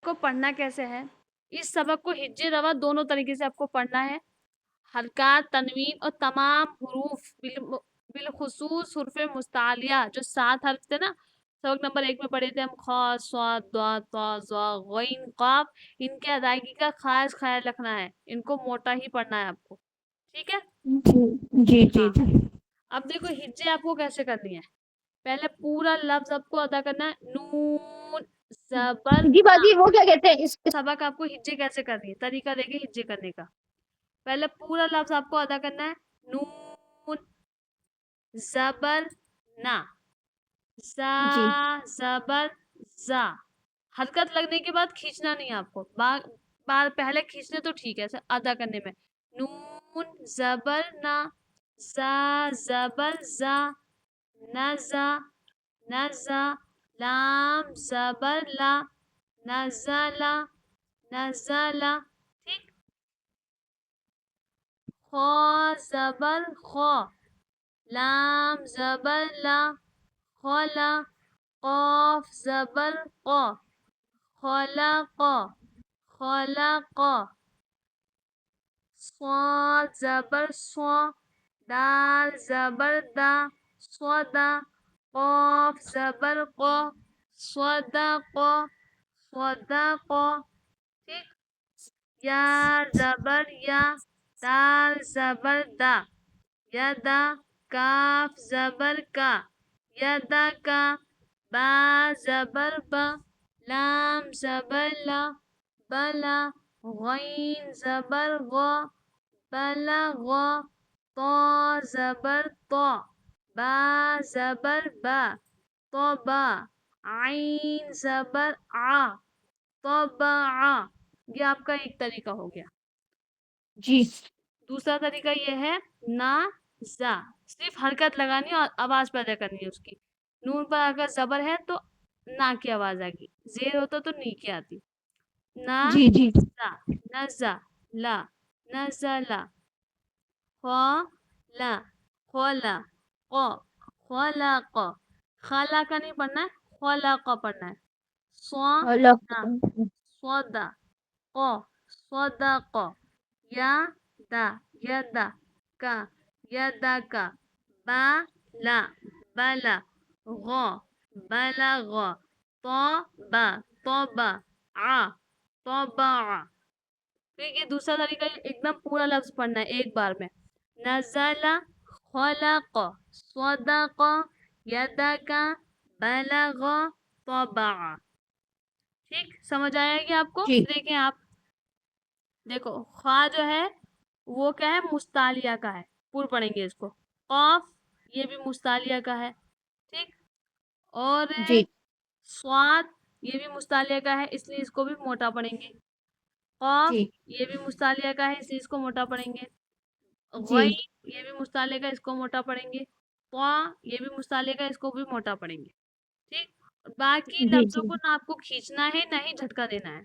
کو پڑھنا کیسے ہے؟ اس سبق کو ہجے روا دونوں طریقے سے آپ کو پڑھنا ہے. حرکات، تنوین اور تمام حروف بالخصوص حروف مستعلیہ جو 7 حرف تھے نا، سبق نمبر 1 میں پڑھے تھے ہم، خا، صاد، ضاد، طا، ظا، غین، قاف، ان کے ادائیگی کا خاص خیال رکھنا ہے. ان کو موٹا ہی پڑھنا ہے آپ کو. ٹھیک ہے؟ جی جی ہاں. جی اب دیکھو ہجے آپ کو کیسے کرنی ہے. پہلے پورا لفظ آپ کو ادا کرنا ہے. نون زبر جی نا. باجی وہ کیا کہتے ہیں اس سبق آپ کو ہجے کیسے کرنی ہے، طریقہ دے گے ہجے کرنے کا. پہلے پورا لفظ آپ کو ادا کرنا ہے. نون زبر نا، زا جی زبر زا. حرکت لگنے کے بعد کھینچنا نہیں ہے آپ کو. بار پہلے کھینچنے تو ٹھیک ہے ادا کرنے میں. نون زبر نا، زا زبر زا، نزا نزا، لام زبر لا، نزلا نزلا. ٹھیک. خا زبر خا، لام زبر لا، خلا. قاف زبر قا، خلق خلق. صاد زبر صا، دال زبر دا، صدا. قاف زبر قا، صدق صدق. ٹھیک. یا زبر یا، دال زبر دا، یدا. کاف زبر کا، یدا کا. با زبر با، لام زبر لا، بلا. غین زبر غا، بلغ. طا زبر طا، با زبر با، طبا. عین زبر آ، طبع. یہ آپ کا ایک طریقہ ہو گیا. جی دوسرا طریقہ یہ ہے نا زا. صرف حرکت لگانی اور آواز پیدا کرنی ہے اس کی. نون پر اگر زبر ہے تو نا کی آواز آئے گی، زیر ہوتا تو نی کی آتی. نا جی جی زا، نزا لا، نزلا. خا لا، خلا. قا خلق. خلا کا نہیں پڑھنا ہے، خلق پڑھنا ہے. سوا الگ نا، صدا. قا صدق. یا دا، یدا کا، یدا کا. با لا، بلا. غا بلغ. طا با، طبع. آ طبع. ٹھیک ہے. دوسرا طریقہ ایک دم پورا لفظ پڑھنا ہے ایک بار میں. نزل، خلق، صدق، یدک، بلغ، طبع. ٹھیک. سمجھ آیا کہ آپ کو؟ جی دیکھیں آپ، دیکھو خا جو ہے وہ کیا ہے، مستعلیہ کا ہے. پور پڑھیں گے اس کو. قاف یہ بھی مستعلیہ کا ہے. ٹھیک. اور جی صاد یہ بھی مستعلیہ کا ہے، اس لیے اس کو بھی موٹا پڑھیں گے. قاف جی یہ بھی مستعلیہ کا ہے، اس لیے اس کو موٹا پڑھیں گے. جی غین یہ بھی مستعلیہ کا، اس کو موٹا پڑھیں گے. طا یہ بھی مستعلیہ کا، اس کو بھی موٹا پڑھیں گے. ٹھیک. باقی جی لفظوں جی کو نہ آپ کو کھینچنا ہے نہ ہی جھٹکا دینا ہے.